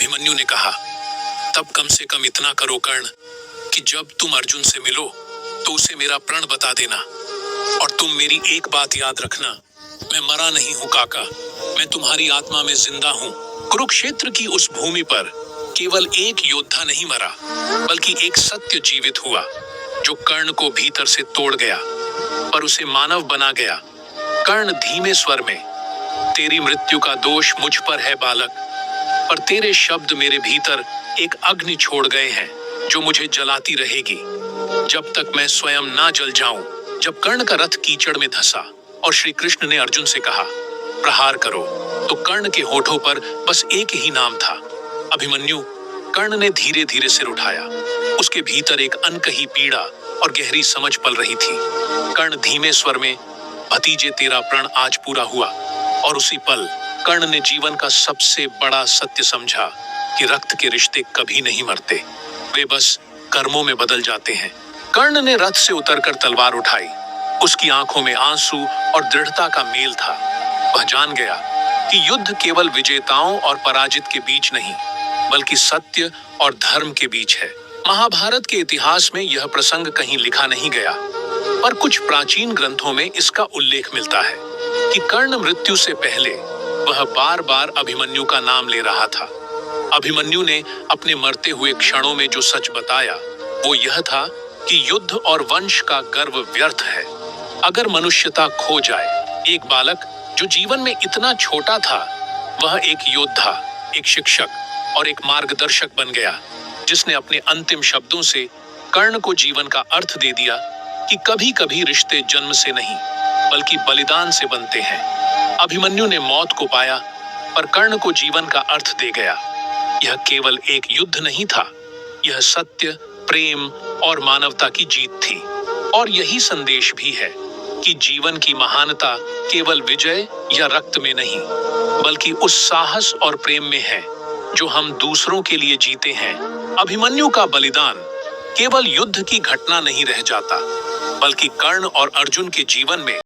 अभिमन्यु ने कहा, तब कम से कम इतना करो कर्ण कि जब तुम अर्जुन से मिलो तो उसे मेरा प्रण बता देना। और तुम मेरी एक बात याद रखना, मैं मरा नहीं हूं काका, मैं तुम्हारी आत्मा में जिंदा हूं। कुरुक्षेत्र की उस भूमि पर केवल एक योद्धा नहीं मरा, बल्कि एक सत्य जीवित हुआ जो कर्ण को भीतर से तोड़ गया पर उसे मानव बना गया। कर्ण धीमे स्वर में, तेरी मृत्यु का दोष मुझ पर है बालक, पर तेरे शब्द मेरे भीतर एक अग्नि छोड़ गए हैं जो मुझे जलाती रहेगी जब तक मैं स्वयं ना जल जाऊं। जब कर्ण का रथ कीचड़ में धंसा और श्री कृष्ण ने अर्जुन से कहा, प्रहार करो, तो कर्ण के होठों पर बस एक ही नाम था, अभिमन्यु। कर्ण ने धीरे धीरे सिर उठाया। उसके भीतर एक अनकही पीड़ा और गहरी समझ पल रही थी। कर्ण धीमे स्वर में, भतीजे तेरा प्रण आज पूरा हुआ। और उसी पल कर्ण ने जीवन का सबसे बड़ा सत्य समझा कि रक्त के रिश्ते कभी नहीं मरते, वे बस कर्मों में बदल जाते हैं। कर्ण ने रथ से उतरकर तलवार उठाई। उसकी आंखों में आंसू और दृढ़ता का मेल था। वह जान गया कि युद्ध केवल विजेताओं और पराजित के बीच नहीं, बल्कि सत्य और धर्म के बीच है। महाभारत के इतिहास में यह प्रसंग कहीं लिखा नहीं गया, पर कुछ प्राचीन ग्रंथों में इसका उल्लेख मिलता है कि कर्ण मृत्यु से पहले वह बार बार अभिमन्यु का नाम ले रहा था। अभिमन्यु ने अपने मरते हुए क्षणों में जो सच बताया वो यह था कि युद्ध और वंश का गर्व व्यर्थ है अगर मनुष्यता खो जाए। एक बालक जो जीवन में इतना छोटा था, वह एक योद्धा, एक शिक्षक और एक मार्गदर्शक बन गया, जिसने अपने अंतिम शब्दों से कर्ण को जीवन का अर्थ दे दिया कि कभी कभी रिश्ते जन्म से नहीं बल्कि बलिदान से बनते हैं। अभिमन्यु ने मौत को पाया, पर कर्ण को जीवन का अर्थ दे गया। यह केवल एक युद्ध नहीं था, यह सत्य, प्रेम और मानवता की जीत थी। और यही संदेश भी है कि जीवन की महानता केवल विजय या रक्त में नहीं, बल्कि उस साहस और प्रेम में है जो हम दूसरों के लिए जीते हैं। अभिमन्यु का बलिदान केवल युद्ध की घटना नहीं रह जाता, बल्कि कर्ण और अर्जुन के जीवन में